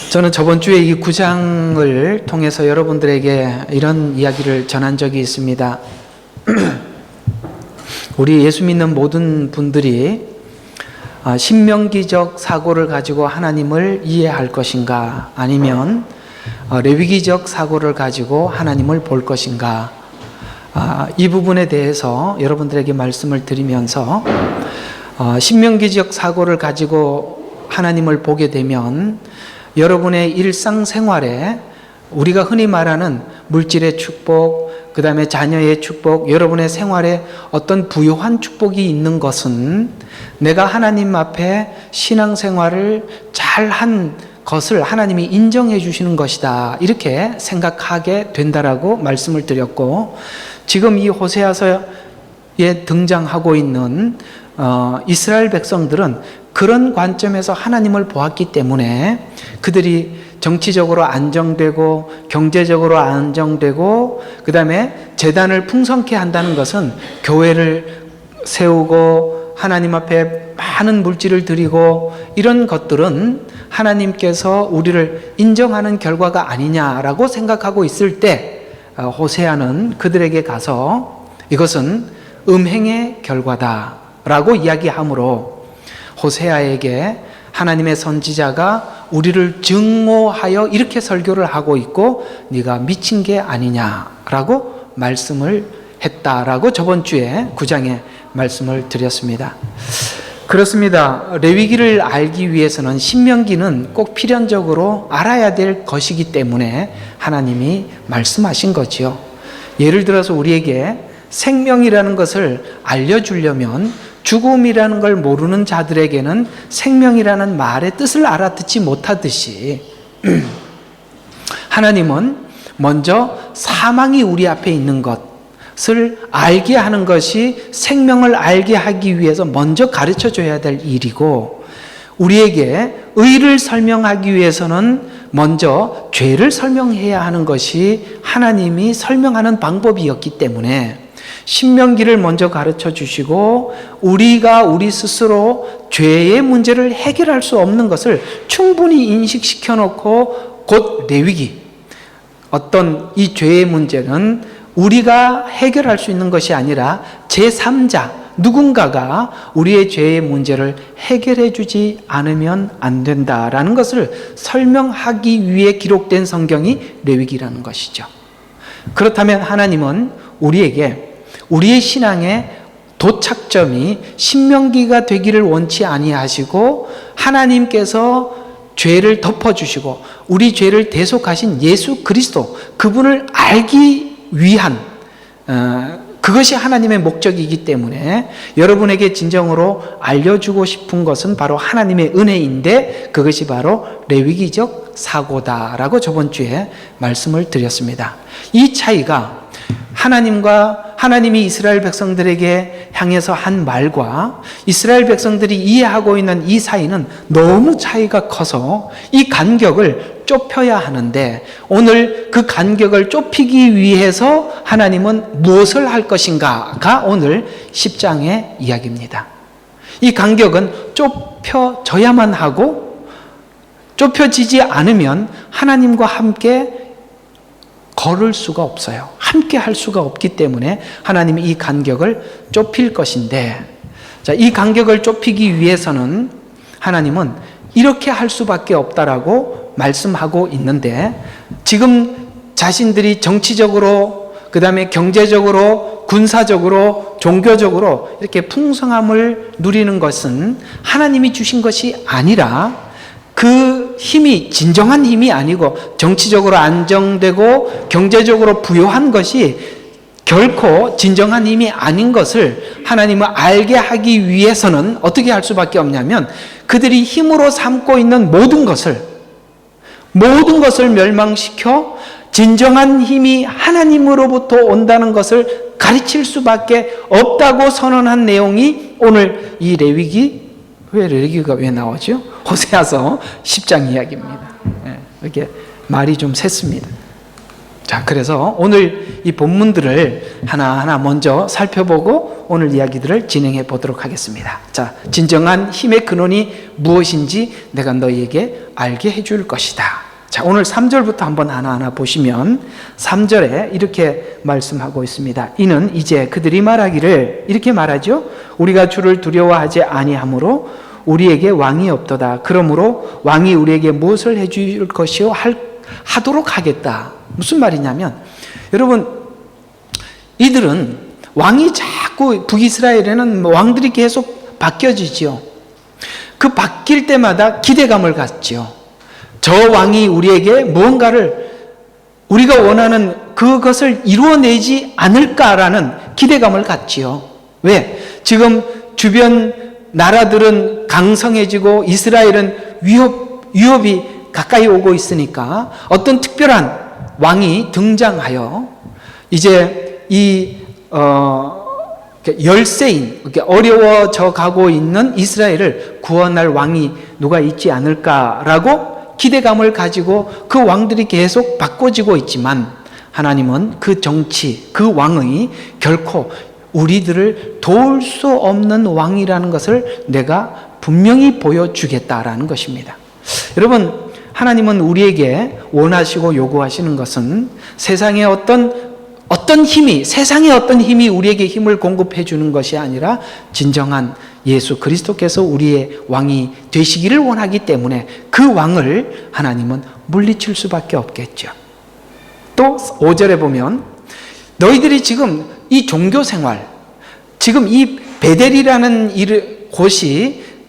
저는 저번 주에 이 9장을 통해서 여러분들에게 이런 이야기를 전한 적이 있습니다. 우리 예수 믿는 모든 분들이 신명기적 사고를 가지고 하나님을 이해할 것인가, 아니면 레위기적 사고를 가지고 하나님을 볼 것인가, 이 부분에 대해서 여러분들에게 말씀을 드리면서 신명기적 사고를 가지고 하나님을 보게 되면 여러분의 일상생활에 우리가 흔히 말하는 물질의 축복, 그 다음에 자녀의 축복, 여러분의 생활에 어떤 부요한 축복이 있는 것은 내가 하나님 앞에 신앙생활을 잘한 것을 하나님이 인정해 주시는 것이다, 이렇게 생각하게 된다라고 말씀을 드렸고, 지금 이 호세아서에 등장하고 있는 이스라엘 백성들은 그런 관점에서 하나님을 보았기 때문에 그들이 정치적으로 안정되고 경제적으로 안정되고 그 다음에 재단을 풍성케 한다는 것은 교회를 세우고 하나님 앞에 많은 물질을 드리고 이런 것들은 하나님께서 우리를 인정하는 결과가 아니냐라고 생각하고 있을 때 호세아는 그들에게 가서 이것은 음행의 결과다라고 이야기하므로 호세아에게 하나님의 선지자가 우리를 증오하여 이렇게 설교를 하고 있고 네가 미친 게 아니냐라고 말씀을 했다라고 저번 주에 9장에 말씀을 드렸습니다. 그렇습니다. 레위기를 알기 위해서는 신명기는 꼭 필연적으로 알아야 될 것이기 때문에 하나님이 말씀하신 거지요. 예를 들어서 우리에게 생명이라는 것을 알려주려면 죽음이라는 걸 모르는 자들에게는 생명이라는 말의 뜻을 알아듣지 못하듯이 하나님은 먼저 사망이 우리 앞에 있는 것을 알게 하는 것이 생명을 알게 하기 위해서 먼저 가르쳐 줘야 될 일이고, 우리에게 의를 설명하기 위해서는 먼저 죄를 설명해야 하는 것이 하나님이 설명하는 방법이었기 때문에 신명기를 먼저 가르쳐 주시고 우리가 우리 스스로 죄의 문제를 해결할 수 없는 것을 충분히 인식시켜 놓고 곧 레위기, 어떤 이 죄의 문제는 우리가 해결할 수 있는 것이 아니라 제3자 누군가가 우리의 죄의 문제를 해결해 주지 않으면 안 된다라는 것을 설명하기 위해 기록된 성경이 레위기라는 것이죠. 그렇다면 하나님은 우리에게 우리의 신앙의 도착점이 신명기가 되기를 원치 아니하시고 하나님께서 죄를 덮어주시고 우리 죄를 대속하신 예수 그리스도, 그분을 알기 위한 그것이 하나님의 목적이기 때문에 여러분에게 진정으로 알려주고 싶은 것은 바로 하나님의 은혜인데 그것이 바로 레위기적 사고다라고 저번 주에 말씀을 드렸습니다. 이 차이가 하나님이 이스라엘 백성들에게 향해서 한 말과 이스라엘 백성들이 이해하고 있는 이 사이는 너무 차이가 커서 이 간격을 좁혀야 하는데, 오늘 그 간격을 좁히기 위해서 하나님은 무엇을 할 것인가가 오늘 10장의 이야기입니다. 이 간격은 좁혀져야만 하고 좁혀지지 않으면 하나님과 함께 걸을 수가 없어요. 함께 할 수가 없기 때문에 하나님이 이 간격을 좁힐 것인데, 자, 이 간격을 좁히기 위해서는 하나님은 이렇게 할 수밖에 없다라고 말씀하고 있는데, 지금 자신들이 정치적으로, 그 다음에 경제적으로, 군사적으로, 종교적으로 이렇게 풍성함을 누리는 것은 하나님이 주신 것이 아니라 그 힘이 진정한 힘이 아니고 정치적으로 안정되고 경제적으로 부요한 것이 결코 진정한 힘이 아닌 것을 하나님을 알게 하기 위해서는 어떻게 할 수밖에 없냐면 그들이 힘으로 삼고 있는 모든 것을 멸망시켜 진정한 힘이 하나님으로부터 온다는 것을 가르칠 수밖에 없다고 선언한 내용이 오늘 이 레위기가 왜 나오죠? 호세아서 10장 이야기입니다. 이렇게 말이 좀 샜습니다. 자, 그래서 오늘 이 본문들을 하나하나 먼저 살펴보고 오늘 이야기들을 진행해 보도록 하겠습니다. 자, 진정한 힘의 근원이 무엇인지 내가 너희에게 알게 해줄 것이다. 자, 오늘 3절부터 한번 하나하나 보시면 3절에 이렇게 말씀하고 있습니다. 이는 이제 그들이 말하기를 이렇게 말하죠. 우리가 주를 두려워하지 아니하므로 우리에게 왕이 없도다. 그러므로 왕이 우리에게 무엇을 해줄 것이요 하도록 하겠다. 무슨 말이냐면 여러분, 이들은 왕이 자꾸 북이스라엘에는 왕들이 계속 바뀌어지죠. 그 바뀔 때마다 기대감을 갖죠. 저 왕이 우리에게 무언가를 우리가 원하는 그것을 이루어내지 않을까라는 기대감을 갖지요. 왜? 지금 주변 나라들은 강성해지고 이스라엘은 위협이 가까이 오고 있으니까 어떤 특별한 왕이 등장하여 이제 이 열세인, 어려워져 가고 있는 이스라엘을 구원할 왕이 누가 있지 않을까라고 기대감을 가지고 그 왕들이 계속 바꿔지고 있지만 하나님은 그 정치, 그 왕이 결코 우리들을 도울 수 없는 왕이라는 것을 내가 분명히 보여주겠다라는 것입니다. 여러분, 하나님은 우리에게 원하시고 요구하시는 것은 세상의 세상의 어떤 힘이 우리에게 힘을 공급해 주는 것이 아니라 진정한 예수 그리스도께서 우리의 왕이 되시기를 원하기 때문에 그 왕을 하나님은 물리칠 수밖에 없겠죠. 또 5절에 보면 너희들이 지금 이 종교 생활, 지금 이 베델이라는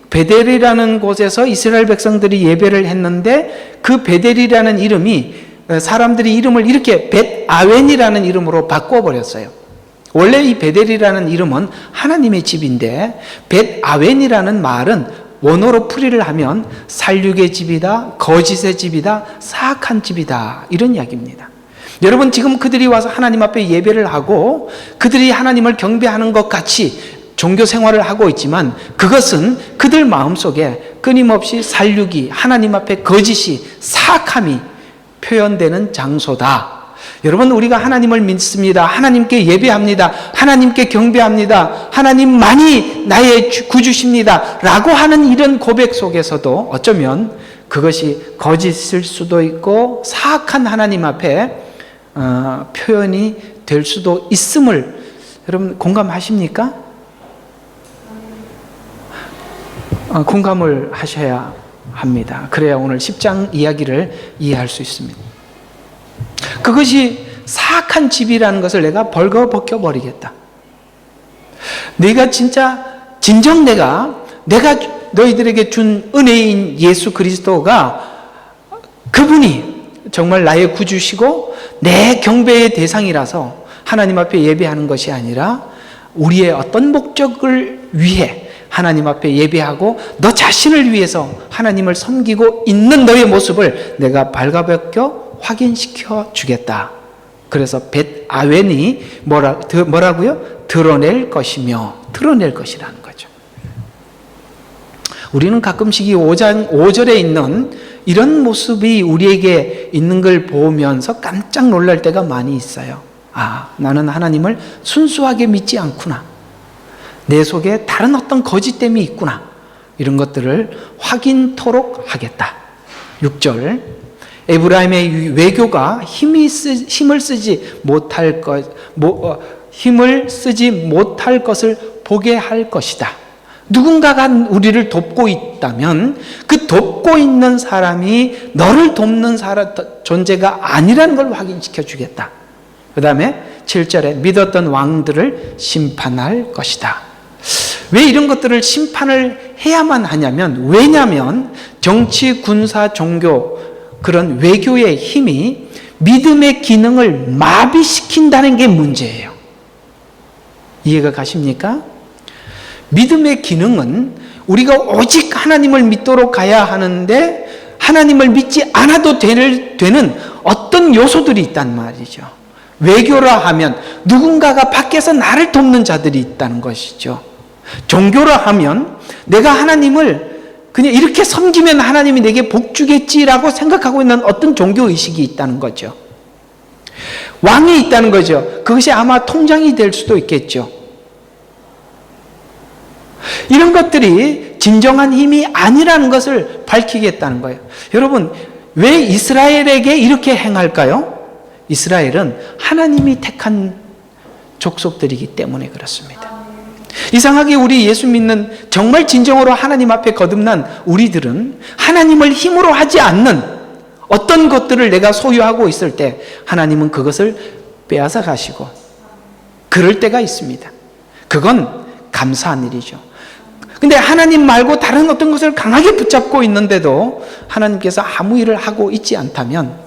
베델이라는 곳에서 이스라엘 백성들이 예배를 했는데 그 베델이라는 이름이 사람들이 이름을 이렇게 벳아웬이라는 이름으로 바꿔버렸어요. 원래 이 베델이라는 이름은 하나님의 집인데 벳아웬이라는 말은 원어로 풀이를 하면 살육의 집이다, 거짓의 집이다, 사악한 집이다, 이런 이야기입니다. 여러분, 지금 그들이 와서 하나님 앞에 예배를 하고 그들이 하나님을 경배하는 것 같이 종교 생활을 하고 있지만 그것은 그들 마음속에 끊임없이 살육이, 하나님 앞에 거짓이, 사악함이 표현되는 장소다. 여러분, 우리가 하나님을 믿습니다. 하나님께 예배합니다. 하나님께 경배합니다. 하나님만이 나의 구주십니다. 라고 하는 이런 고백 속에서도 어쩌면 그것이 거짓일 수도 있고 사악한 하나님 앞에 표현이 될 수도 있음을 여러분 공감하십니까? 공감을 하셔야 합니다. 그래야 오늘 10장 이야기를 이해할 수 있습니다. 그것이 사악한 집이라는 것을 내가 벌거벗겨 버리겠다. 내가 진정 내가 너희들에게 준 은혜인 예수 그리스도가 그분이 정말 나의 구주시고 내 경배의 대상이라서 하나님 앞에 예배하는 것이 아니라 우리의 어떤 목적을 위해 하나님 앞에 예배하고 너 자신을 위해서 하나님을 섬기고 있는 너의 모습을 내가 발가벗겨 확인시켜 주겠다. 그래서 벳아웬이 뭐라고요? 드러낼 것이라는 거죠. 우리는 가끔씩 이 5절에 있는 이런 모습이 우리에게 있는 걸 보면서 깜짝 놀랄 때가 많이 있어요. 아, 나는 하나님을 순수하게 믿지 않구나. 내 속에 다른 어떤 거짓됨이 있구나. 이런 것들을 확인토록 하겠다. 6절, 에브라임의 외교가 힘을 쓰지 못할 것을 보게 할 것이다. 누군가가 우리를 돕고 있다면 그 돕고 있는 사람이 너를 돕는 존재가 아니라는 걸 확인시켜 주겠다. 그 다음에 7절에 믿었던 왕들을 심판할 것이다. 왜 이런 것들을 심판을 해야만 하냐면, 왜냐하면 정치, 군사, 종교, 그런 외교의 힘이 믿음의 기능을 마비시킨다는 게 문제예요. 이해가 가십니까? 믿음의 기능은 우리가 오직 하나님을 믿도록 가야 하는데 하나님을 믿지 않아도 되는 어떤 요소들이 있단 말이죠. 외교라 하면 누군가가 밖에서 나를 돕는 자들이 있다는 것이죠. 종교라 하면 내가 하나님을 그냥 이렇게 섬기면 하나님이 내게 복 주겠지라고 생각하고 있는 어떤 종교의식이 있다는 거죠. 왕이 있다는 거죠. 그것이 아마 통장이 될 수도 있겠죠. 이런 것들이 진정한 힘이 아니라는 것을 밝히겠다는 거예요. 여러분, 왜 이스라엘에게 이렇게 행할까요? 이스라엘은 하나님이 택한 족속들이기 때문에 그렇습니다. 이상하게 우리 예수 믿는 정말 진정으로 하나님 앞에 거듭난 우리들은 하나님을 힘으로 하지 않는 어떤 것들을 내가 소유하고 있을 때 하나님은 그것을 빼앗아 가시고 그럴 때가 있습니다. 그건 감사한 일이죠. 근데 하나님 말고 다른 어떤 것을 강하게 붙잡고 있는데도 하나님께서 아무 일을 하고 있지 않다면,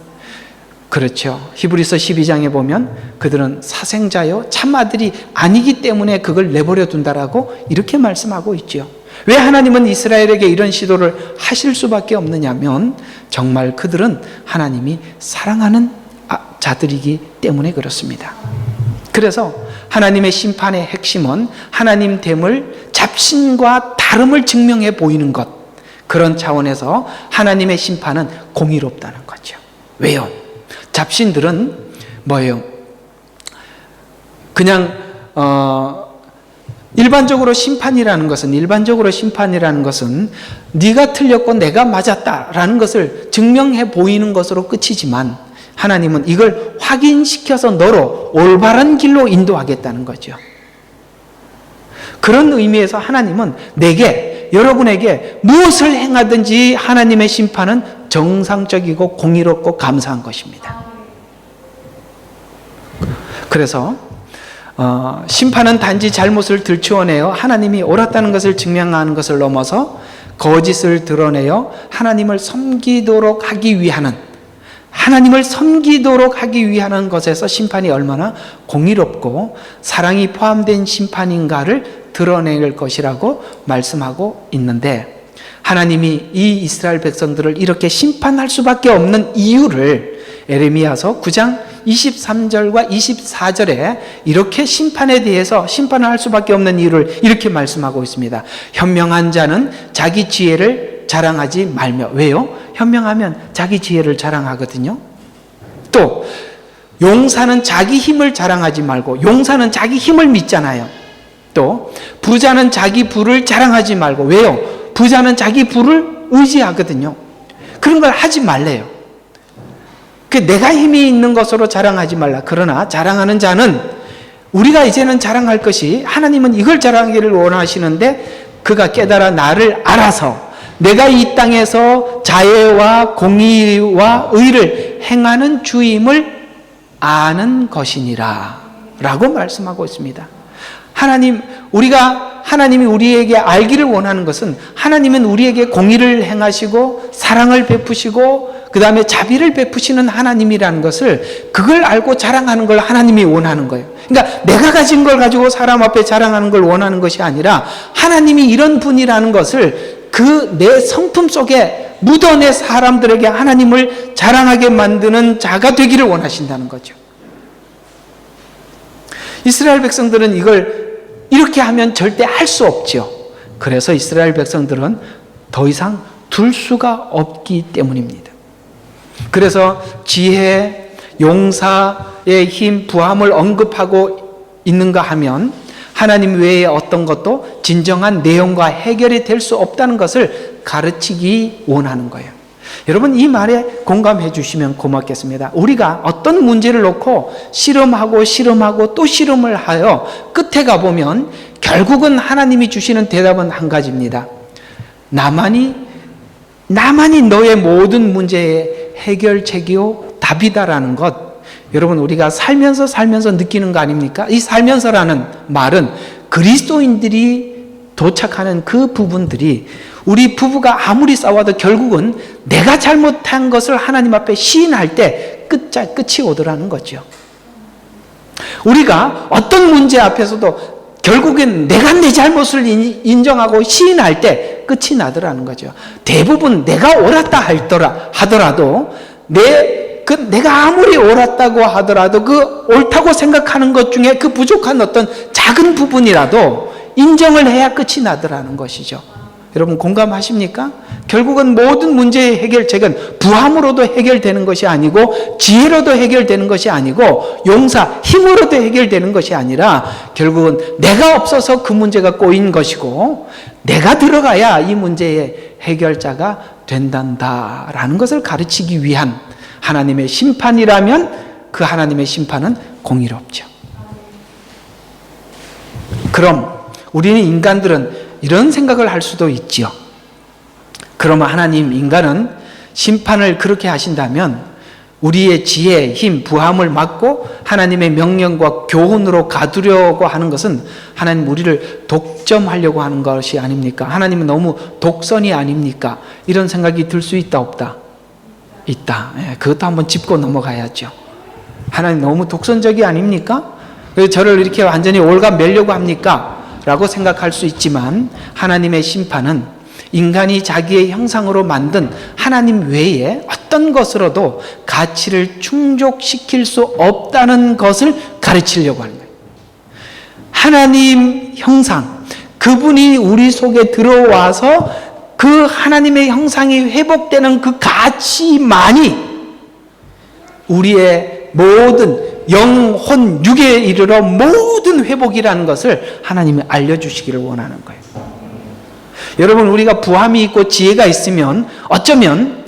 그렇죠. 히브리서 12장에 보면 그들은 사생자요 참아들이 아니기 때문에 그걸 내버려 둔다라고 이렇게 말씀하고 있죠. 왜 하나님은 이스라엘에게 이런 시도를 하실 수밖에 없느냐면 정말 그들은 하나님이 사랑하는 자들이기 때문에 그렇습니다. 그래서 하나님의 심판의 핵심은 하나님됨을 잡신과 다름을 증명해 보이는 것, 그런 차원에서 하나님의 심판은 공의롭다는 거죠. 왜요? 잡신들은 뭐예요? 그냥 일반적으로 심판이라는 것은 네가 틀렸고 내가 맞았다라는 것을 증명해 보이는 것으로 끝이지만, 하나님은 이걸 확인시켜서 너로 올바른 길로 인도하겠다는 거죠. 그런 의미에서 하나님은 여러분에게 무엇을 행하든지 하나님의 심판은 정상적이고 공의롭고 감사한 것입니다. 그래서 심판은 단지 잘못을 들추어내어 하나님이 옳았다는 것을 증명하는 것을 넘어서 거짓을 드러내어 하나님을 섬기도록 하기 위하는 것에서 심판이 얼마나 공의롭고 사랑이 포함된 심판인가를 드러낼 것이라고 말씀하고 있는데, 하나님이 이 이스라엘 백성들을 이렇게 심판할 수밖에 없는 이유를 에레미야서 9장 23절과 24절에 이렇게 심판에 대해서, 심판을 할 수밖에 없는 이유를 이렇게 말씀하고 있습니다. 현명한 자는 자기 지혜를 자랑하지 말며. 왜요? 현명하면 자기 지혜를 자랑하거든요. 또 용사는 자기 힘을 자랑하지 말고, 용사는 자기 힘을 믿잖아요. 또 부자는 자기 부를 자랑하지 말고. 왜요? 부자는 자기 부를 의지하거든요. 그런 걸 하지 말래요. 내가 힘이 있는 것으로 자랑하지 말라. 그러나 자랑하는 자는, 우리가 이제는 자랑할 것이, 하나님은 이걸 자랑하기를 원하시는데 그가 깨달아 나를 알아서 내가 이 땅에서 자애와 공의와 의를 행하는 주임을 아는 것이니라 라고 말씀하고 있습니다. 하나님이 우리에게 알기를 원하는 것은, 하나님은 우리에게 공의를 행하시고 사랑을 베푸시고 그 다음에 자비를 베푸시는 하나님이라는 것을, 그걸 알고 자랑하는 걸 하나님이 원하는 거예요. 그러니까 내가 가진 걸 가지고 사람 앞에 자랑하는 걸 원하는 것이 아니라, 하나님이 이런 분이라는 것을 그 내 성품 속에 묻어내 사람들에게 하나님을 자랑하게 만드는 자가 되기를 원하신다는 거죠. 이스라엘 백성들은 이걸 이렇게 하면 절대 할 수 없죠. 그래서 이스라엘 백성들은 더 이상 둘 수가 없기 때문입니다. 그래서 지혜, 용사의 힘, 부함을 언급하고 있는가 하면 하나님 외에 어떤 것도 진정한 내용과 해결이 될 수 없다는 것을 가르치기 원하는 거예요. 여러분, 이 말에 공감해 주시면 고맙겠습니다. 우리가 어떤 문제를 놓고 실험하고 또 실험을 하여 끝에 가보면 결국은 하나님이 주시는 대답은 한 가지입니다. 나만이 너의 모든 문제의 해결책이요 답이다라는 것, 여러분, 우리가 살면서 느끼는 거 아닙니까? 이 살면서라는 말은 그리스도인들이 도착하는 그 부분들이, 우리 부부가 아무리 싸워도 결국은 내가 잘못한 것을 하나님 앞에 시인할 때 끝이 오더라는 거죠. 우리가 어떤 문제 앞에서도 결국엔 내가 내 잘못을 인정하고 시인할 때 끝이 나더라는 거죠. 대부분 내가 옳았다 하더라도 내가 아무리 옳았다고 하더라도 그 옳다고 생각하는 것 중에 그 부족한 어떤 작은 부분이라도 인정을 해야 끝이 나더라는 것이죠. 여러분 공감하십니까? 결국은 모든 문제의 해결책은 부함으로도 해결되는 것이 아니고 지혜로도 해결되는 것이 아니고 용사, 힘으로도 해결되는 것이 아니라 결국은 내가 없어서 그 문제가 꼬인 것이고 내가 들어가야 이 문제의 해결자가 된단다라는 것을 가르치기 위한 하나님의 심판이라면 그 하나님의 심판은 공의롭죠. 그럼 우리는 인간들은 이런 생각을 할 수도 있지요. 그러면 하나님, 인간은 심판을 그렇게 하신다면 우리의 지혜, 힘, 부함을 막고 하나님의 명령과 교훈으로 가두려고 하는 것은 하나님 우리를 독점하려고 하는 것이 아닙니까? 하나님은 너무 독선이 아닙니까? 이런 생각이 들 수 있다, 없다? 있다. 그것도 한번 짚고 넘어가야죠. 하나님 너무 독선적이 아닙니까? 그래서 저를 이렇게 완전히 올가매려고 합니까? 라고 생각할 수 있지만 하나님의 심판은 인간이 자기의 형상으로 만든 하나님 외에 어떤 것으로도 가치를 충족시킬 수 없다는 것을 가르치려고 하는 거예요. 하나님 형상, 그분이 우리 속에 들어와서 그 하나님의 형상이 회복되는 그 가치만이 우리의 모든 영혼, 육에 이르러 모든 회복이라는 것을 하나님이 알려주시기를 원하는 거예요. 여러분, 우리가 부함이 있고 지혜가 있으면 어쩌면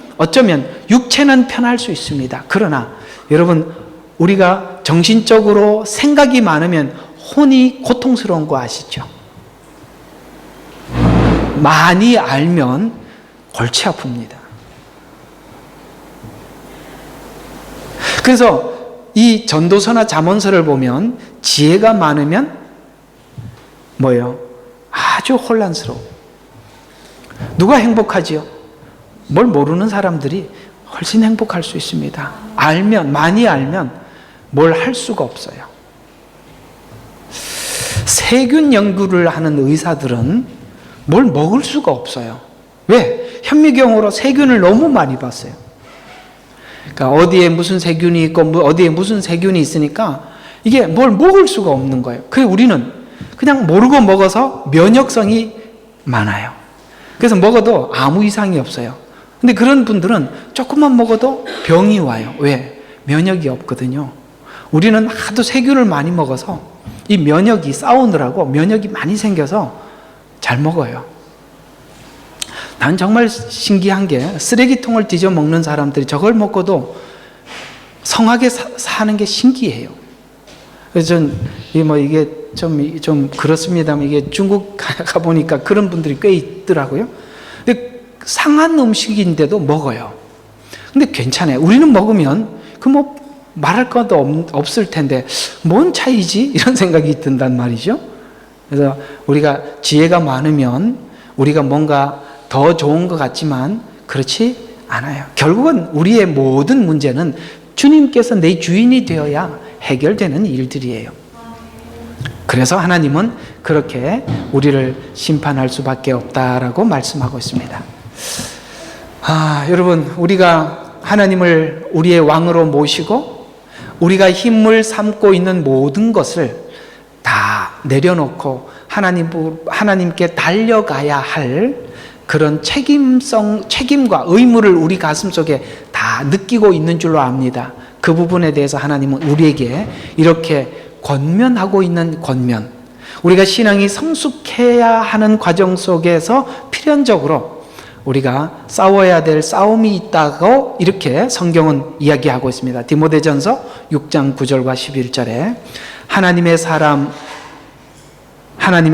육체는 편할 수 있습니다. 그러나 여러분, 우리가 정신적으로 생각이 많으면 혼이 고통스러운 거 아시죠? 많이 알면 골치 아픕니다. 그래서 이 전도서나 잠언서를 보면 지혜가 많으면 뭐예요? 아주 혼란스러워. 누가 행복하지요? 뭘 모르는 사람들이 훨씬 행복할 수 있습니다. 많이 알면 뭘 할 수가 없어요. 세균 연구를 하는 의사들은 뭘 먹을 수가 없어요. 왜? 현미경으로 세균을 너무 많이 봤어요. 그러니까 어디에 무슨 세균이 있고 어디에 무슨 세균이 있으니까 이게 뭘 먹을 수가 없는 거예요. 그래서 우리는 그냥 모르고 먹어서 면역성이 많아요. 그래서 먹어도 아무 이상이 없어요. 근데 그런 분들은 조금만 먹어도 병이 와요. 왜? 면역이 없거든요. 우리는 하도 세균을 많이 먹어서 이 면역이 싸우느라고 면역이 많이 생겨서 잘 먹어요. 난 정말 신기한 게 쓰레기통을 뒤져 먹는 사람들이 저걸 먹고도 성하게 사는 게 신기해요. 그래서 전 이게 좀 그렇습니다만 이게 중국 가보니까 그런 분들이 꽤 있더라고요. 근데 상한 음식인데도 먹어요. 근데 괜찮아요. 우리는 먹으면 말할 것도 없을 텐데 뭔 차이지? 이런 생각이 든단 말이죠. 그래서 우리가 지혜가 많으면 우리가 뭔가 더 좋은 것 같지만 그렇지 않아요. 결국은 우리의 모든 문제는 주님께서 내 주인이 되어야 해결되는 일들이에요. 그래서 하나님은 그렇게 우리를 심판할 수밖에 없다라고 말씀하고 있습니다. 여러분, 우리가 하나님을 우리의 왕으로 모시고 우리가 힘을 삼고 있는 모든 것을 다 내려놓고 하나님께 달려가야 할 그런 책임과 의무를 우리 가슴속에 다 느끼고 있는 줄로 압니다. 그 부분에 대해서 하나님은 우리에게 이렇게 권면하고 있는 권면, 우리가 신앙이 성숙해야 하는 과정 속에서 필연적으로 우리가 싸워야 될 싸움이 있다고 이렇게 성경은 이야기하고 있습니다. 디모데전서 6장 9절과 11절에 하나님의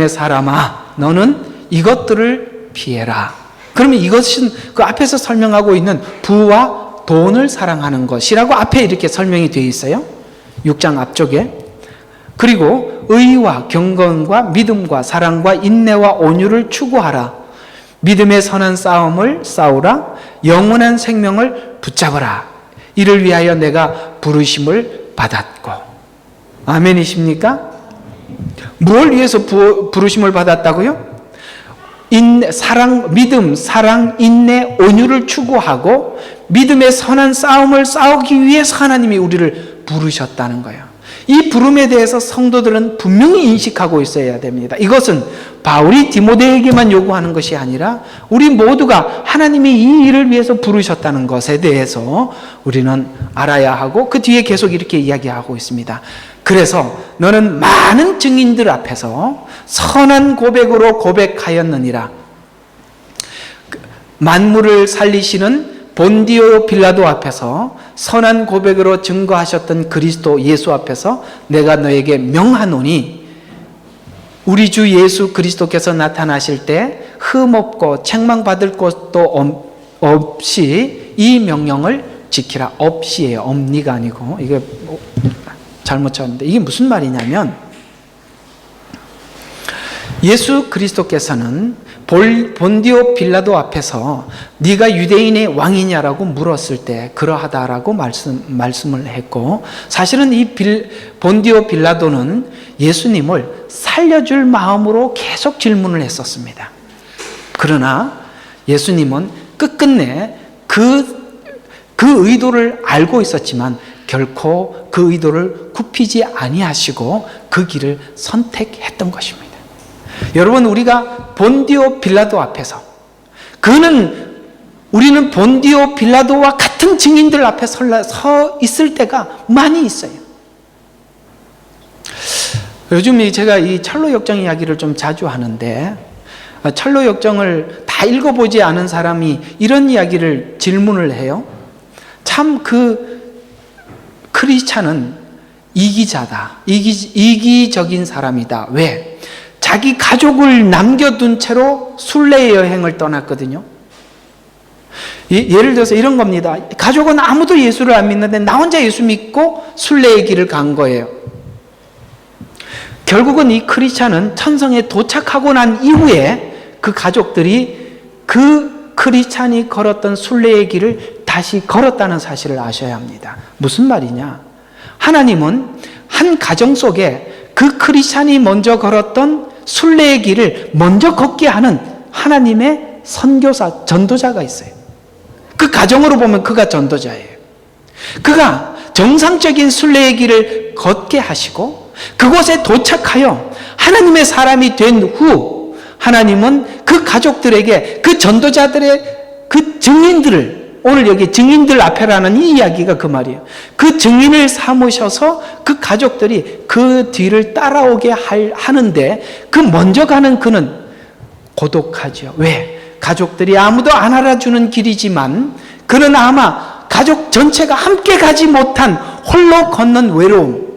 사람아 너는 이것들을 피해라. 그러면 이것은 그 앞에서 설명하고 있는 부와 돈을 사랑하는 것이라고 앞에 이렇게 설명이 되어 있어요. 6장 앞쪽에. 그리고 의와 경건과 믿음과 사랑과 인내와 온유를 추구하라. 믿음의 선한 싸움을 싸우라. 영원한 생명을 붙잡으라. 이를 위하여 내가 부르심을 받았고. 아멘이십니까? 무엇을 위해서 부르심을 받았다고요? 믿음, 사랑, 인내, 온유를 추구하고 믿음의 선한 싸움을 싸우기 위해서 하나님이 우리를 부르셨다는 거예요. 이 부름에 대해서 성도들은 분명히 인식하고 있어야 됩니다. 이것은 바울이 디모데에게만 요구하는 것이 아니라 우리 모두가 하나님이 이 일을 위해서 부르셨다는 것에 대해서 우리는 알아야 하고, 그 뒤에 계속 이렇게 이야기하고 있습니다. 그래서 너는 많은 증인들 앞에서 선한 고백으로 고백하였느니라. 만물을 살리시는 본디오 빌라도 앞에서 선한 고백으로 증거하셨던 그리스도 예수 앞에서 내가 너에게 명하노니, 우리 주 예수 그리스도께서 나타나실 때 흠없고 책망받을 것도 없이 이 명령을 지키라. 없이예요. 없니가 아니고, 이게 잘못 쳤는데 이게 무슨 말이냐면, 예수 그리스도께서는 본디오 빌라도 앞에서 네가 유대인의 왕이냐라고 물었을 때 그러하다라고 말씀을 했고, 사실은 이 본디오 빌라도는 예수님을 살려줄 마음으로 계속 질문을 했었습니다. 그러나 예수님은 끝끝내 그 의도를 알고 있었지만 결코 그 의도를 굽히지 아니하시고 그 길을 선택했던 것입니다. 여러분, 우리가 본디오 빌라도 앞에서, 우리는 본디오 빌라도와 같은 증인들 앞에 서 있을 때가 많이 있어요. 요즘 제가 이 철로 역정 이야기를 좀 자주 하는데, 철로 역정을 다 읽어보지 않은 사람이 이런 이야기를 질문을 해요. 참 크리스찬은 이기자다. 이기적인 사람이다. 왜? 자기 가족을 남겨둔 채로 순례 여행을 떠났거든요. 예를 들어서 이런 겁니다. 가족은 아무도 예수를 안 믿는데 나 혼자 예수 믿고 순례의 길을 간 거예요. 결국은 이 크리스찬은 천성에 도착하고 난 이후에 그 가족들이 그 크리스찬이 걸었던 순례의 길을 다시 걸었다는 사실을 아셔야 합니다. 무슨 말이냐? 하나님은 한 가정 속에 그 크리스찬이 먼저 걸었던 순례의 길을 먼저 걷게 하는 하나님의 선교사, 전도자가 있어요. 그 가정으로 보면 그가 전도자예요. 그가 정상적인 순례의 길을 걷게 하시고 그곳에 도착하여 하나님의 사람이 된 후 하나님은 그 가족들에게 그 전도자들의 그 증인들을, 오늘 여기 증인들 앞에라는 이 이야기가 그 말이에요. 그 증인을 삼으셔서 그 가족들이 그 뒤를 따라오게 하는데 그 먼저 가는 그는 고독하죠. 왜? 가족들이 아무도 안 알아주는 길이지만 그는 아마 가족 전체가 함께 가지 못한 홀로 걷는 외로움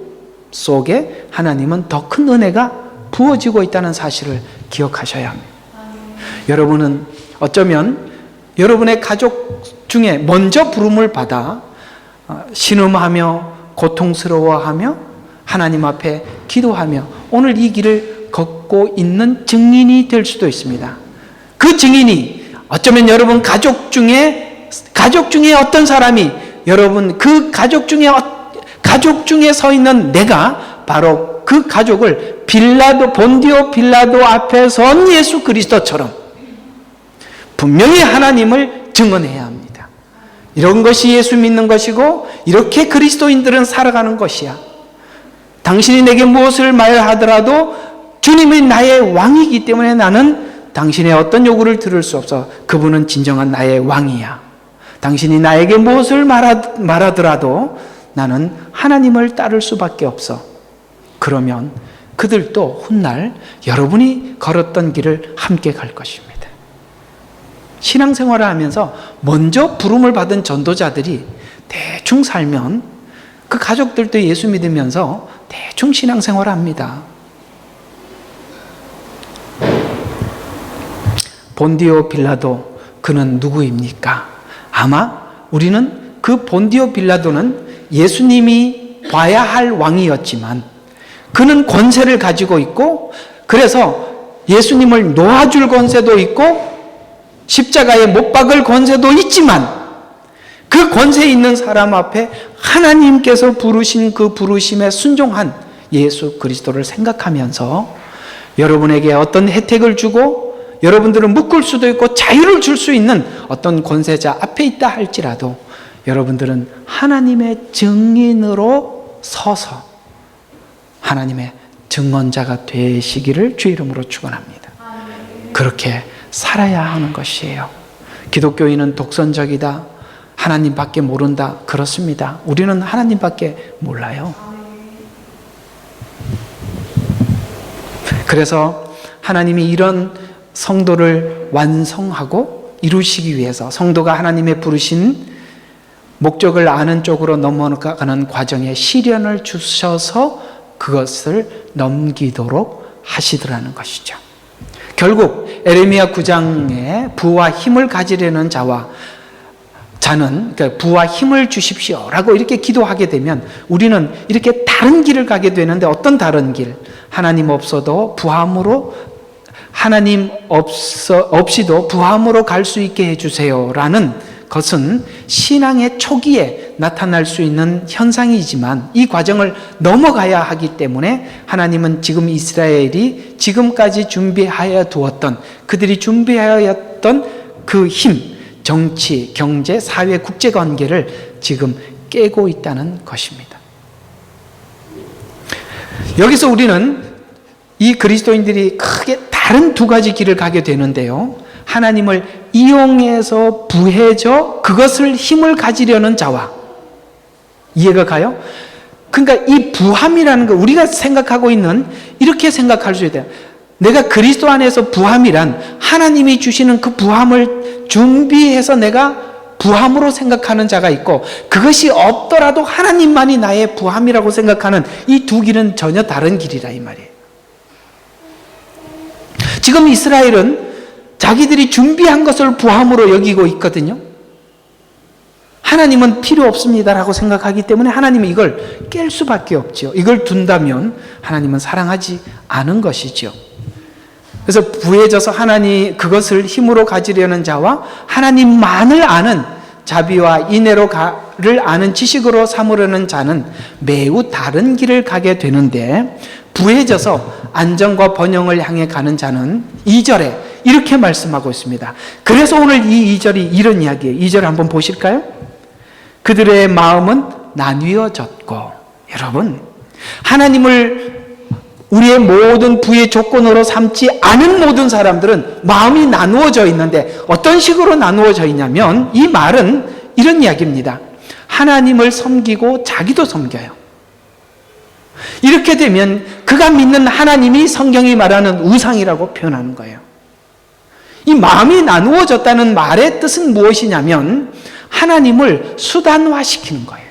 속에 하나님은 더 큰 은혜가 부어지고 있다는 사실을 기억하셔야 합니다. 여러분은 어쩌면 여러분의 가족 중에 먼저 부름을 받아 신음하며 고통스러워하며 하나님 앞에 기도하며 오늘 이 길을 걷고 있는 증인이 될 수도 있습니다. 그 증인이 어쩌면 여러분 가족 중에 어떤 사람이 여러분 그 가족 중에 서 있는 내가 바로 그 가족을 본디오 빌라도 앞에 선 예수 그리스도처럼 분명히 하나님을 증언해야 합니다. 이런 것이 예수 믿는 것이고 이렇게 그리스도인들은 살아가는 것이야. 당신이 내게 무엇을 말하더라도 주님이 나의 왕이기 때문에 나는 당신의 어떤 요구를 들을 수 없어. 그분은 진정한 나의 왕이야. 당신이 나에게 무엇을 말하더라도 나는 하나님을 따를 수밖에 없어. 그러면 그들도 훗날 여러분이 걸었던 길을 함께 갈 것입니다. 신앙생활을 하면서 먼저 부름을 받은 전도자들이 대충 살면 그 가족들도 예수 믿으면서 대충 신앙생활을 합니다. 본디오 빌라도 그는 누구입니까? 아마 우리는 그 본디오 빌라도는 예수님이 봐야 할 왕이었지만 그는 권세를 가지고 있고 그래서 예수님을 놓아줄 권세도 있고 십자가에 못 박을 권세도 있지만 그 권세 있는 사람 앞에 하나님께서 부르신 그 부르심에 순종한 예수 그리스도를 생각하면서 여러분에게 어떤 혜택을 주고 여러분들은 묶을 수도 있고 자유를 줄 수 있는 어떤 권세자 앞에 있다 할지라도 여러분들은 하나님의 증인으로 서서 하나님의 증언자가 되시기를 주 이름으로 축원합니다. 그렇게 살아야 하는 것이에요. 기독교인은 독선적이다, 하나님밖에 모른다. 그렇습니다. 우리는 하나님밖에 몰라요. 그래서 하나님이 이런 성도를 완성하고 이루시기 위해서 성도가 하나님의 부르신 목적을 아는 쪽으로 넘어가는 과정에 시련을 주셔서 그것을 넘기도록 하시더라는 것이죠. 결국 에레미야 9장에 부와 힘을 가지려는 자는 그러니까 부와 힘을 주십시오라고 이렇게 기도하게 되면 우리는 이렇게 다른 길을 가게 되는데, 어떤 다른 길? 하나님 없어도 부함으로, 하나님 없이도 부함으로 갈 수 있게 해주세요라는 것은 신앙의 초기에 나타날 수 있는 현상이지만 이 과정을 넘어가야 하기 때문에 하나님은 지금 이스라엘이 지금까지 준비하여 두었던, 그들이 준비하였던 그 힘, 정치, 경제, 사회, 국제관계를 지금 깨고 있다는 것입니다. 여기서 우리는 이 그리스도인들이 크게 다른 두 가지 길을 가게 되는데요. 하나님을 이용해서 부해져 그것을 힘을 가지려는 자와, 이해가 가요? 그러니까 이 부함이라는 거 우리가 생각하고 있는, 이렇게 생각할 수 있대요. 내가 그리스도 안에서 부함이란 하나님이 주시는 그 부함을 준비해서 내가 부함으로 생각하는 자가 있고, 그것이 없더라도 하나님만이 나의 부함이라고 생각하는 이 두 길은 전혀 다른 길이라 이 말이에요. 지금 이스라엘은 자기들이 준비한 것을 부함으로 여기고 있거든요. 하나님은 필요 없습니다라고 생각하기 때문에 하나님은 이걸 깰 수밖에 없죠. 이걸 둔다면 하나님은 사랑하지 않은 것이죠. 그래서 부해져서 그것을 힘으로 가지려는 자와 하나님만을 아는 자비와 인애를 아는 지식으로 삼으려는 자는 매우 다른 길을 가게 되는데, 부해져서 안정과 번영을 향해 가는 자는 2절에 이렇게 말씀하고 있습니다. 그래서 오늘 이 2절이 이런 이야기예요. 2절 한번 보실까요? 그들의 마음은 나뉘어졌고, 여러분, 하나님을 우리의 모든 부의 조건으로 삼지 않은 모든 사람들은 마음이 나누어져 있는데, 어떤 식으로 나누어져 있냐면, 이 말은 이런 이야기입니다. 하나님을 섬기고 자기도 섬겨요. 이렇게 되면 그가 믿는 하나님이 성경이 말하는 우상이라고 표현하는 거예요. 이 마음이 나누어졌다는 말의 뜻은 무엇이냐면 하나님을 수단화시키는 거예요.